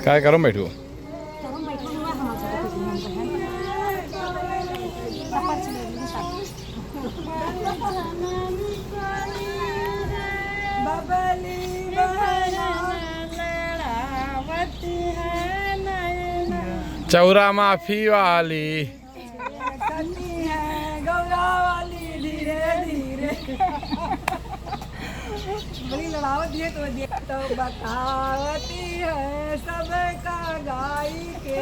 काय करो बैठू चौरा माफी वाली गौरा वाली धीरे धीरे बड़ी लड़ावती है तो बतावती है सबका गाई के